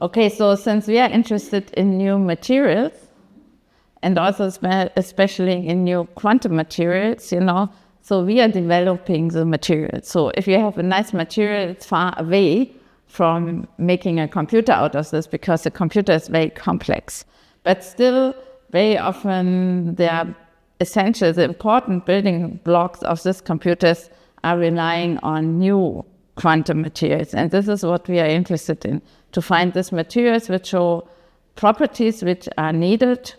Okay, so since we are interested in new materials, and also especially in new quantum materials, so we are developing the material. So if you have a nice material, it's far away from making a computer out of this, because the computer is very complex. But still, very often the important building blocks of these computers are relying on new quantum materials. And this is what we are interested in, to find these materials which show properties which are needed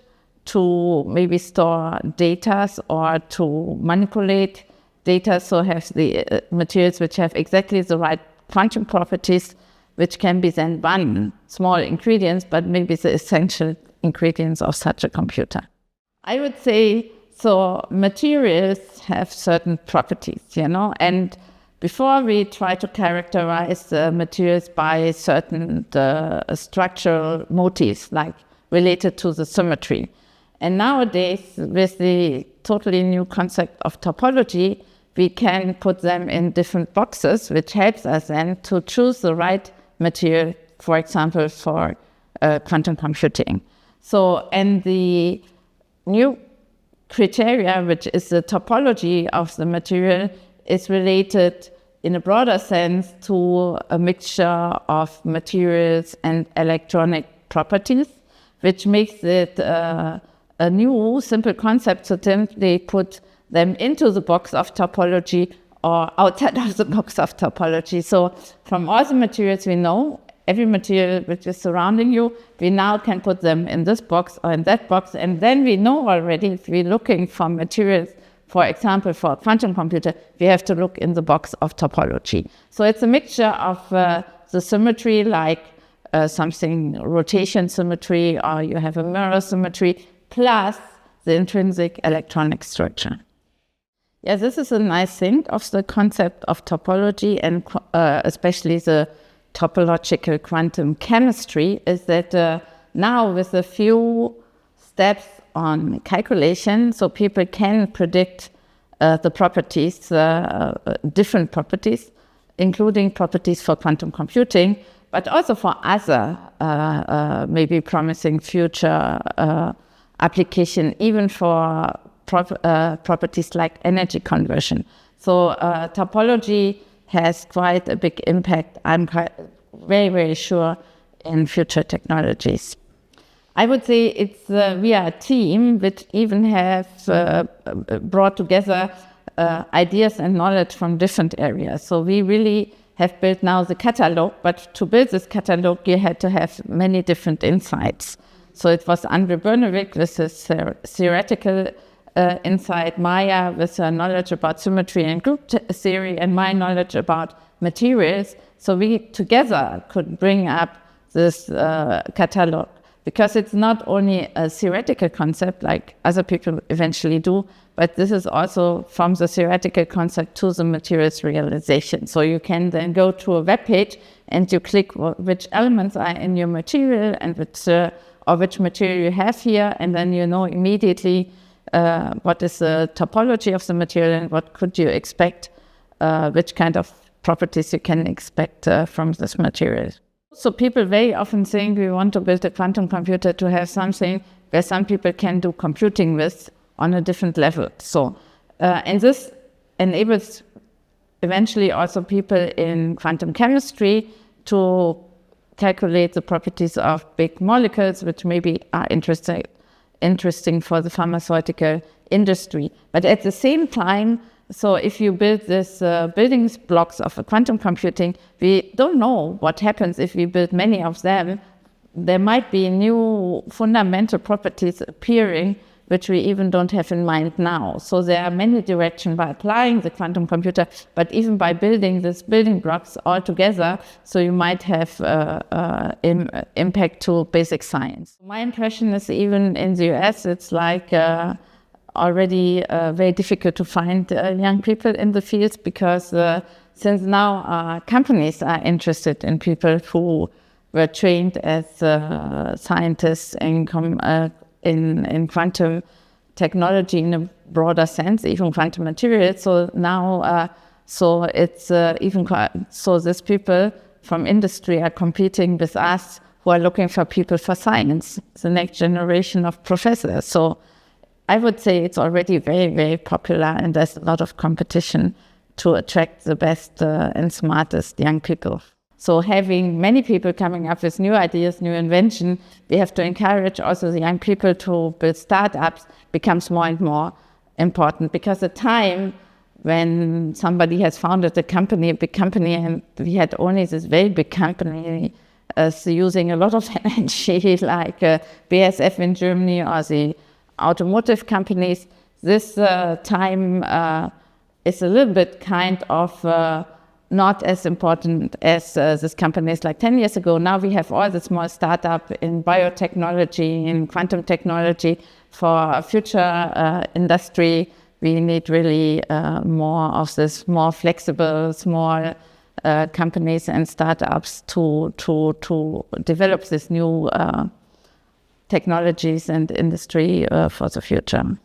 to maybe store data or to manipulate data, so have the materials which have exactly the right quantum properties, which can be then one small ingredients, but maybe the essential ingredients of such a computer. I would say, so materials have certain properties, and before we try to characterize the materials by certain structural motifs, like related to the symmetry. And nowadays, with the totally new concept of topology, we can put them in different boxes, which helps us then to choose the right material, for example, for quantum computing. So, and the new criteria, which is the topology of the material, is related in a broader sense to a mixture of materials and electronic properties, which makes it a new simple concept to simply put them into the box of topology or outside of the box of topology. So from all the materials we know, every material which is surrounding you, we now can put them in this box or in that box. And then we know already, if we're looking for materials, for example, for a quantum computer, we have to look in the box of topology. So it's a mixture of the symmetry, like something rotation symmetry, or you have a mirror symmetry, plus the intrinsic electronic structure. Yeah, this is a nice thing of the concept of topology, and especially the topological quantum chemistry, is that now with a few steps on calculation, so people can predict the properties, different properties, including properties for quantum computing, but also for other maybe promising future application, even for properties like energy conversion. So topology has quite a big impact, I'm very, very sure, in future technologies. I would say it's we are a team which even have brought together ideas and knowledge from different areas. So we really have built now the catalog, but to build this catalog, you had to have many different insights. So it was Andre Bernewijk with his theoretical insight, Maya with her knowledge about symmetry and group theory, and my knowledge about materials. So we together could bring up this catalog, because it's not only a theoretical concept like other people eventually do, but this is also from the theoretical concept to the materials realization. So you can then go to a web page and you click which elements are in your material and which material you have here, and then you know immediately what is the topology of the material and what could you expect, which kind of properties you can expect from this material. So people very often think we want to build a quantum computer to have something where some people can do computing with on a different level. So, and this enables eventually also people in quantum chemistry to calculate the properties of big molecules, which maybe are interesting for the pharmaceutical industry. But at the same time, so if you build this building blocks of a quantum computing, we don't know what happens if we build many of them. There might be new fundamental properties appearing which we even don't have in mind now. So there are many directions by applying the quantum computer, but even by building these building blocks all together, so you might have impact to basic science. My impression is even in the US, it's like already very difficult to find young people in the fields, because since now companies are interested in people who were trained as scientists in quantum technology in a broader sense, even quantum materials. So now, so these people from industry are competing with us who are looking for people for science, the next generation of professors. So I would say it's already very, very popular, and there's a lot of competition to attract the best and smartest young people. So having many people coming up with new ideas, new invention, we have to encourage also the young people to build startups becomes more and more important, because the time when somebody has founded a big company, and we had only this very big company using a lot of energy, like BASF in Germany or the automotive companies, this time is a little bit kind of not as important as these companies like 10 years ago. Now we have all the small startup in biotechnology, in quantum technology. For future industry, we need really more of this more flexible, small companies and startups to develop this new technologies and industry for the future.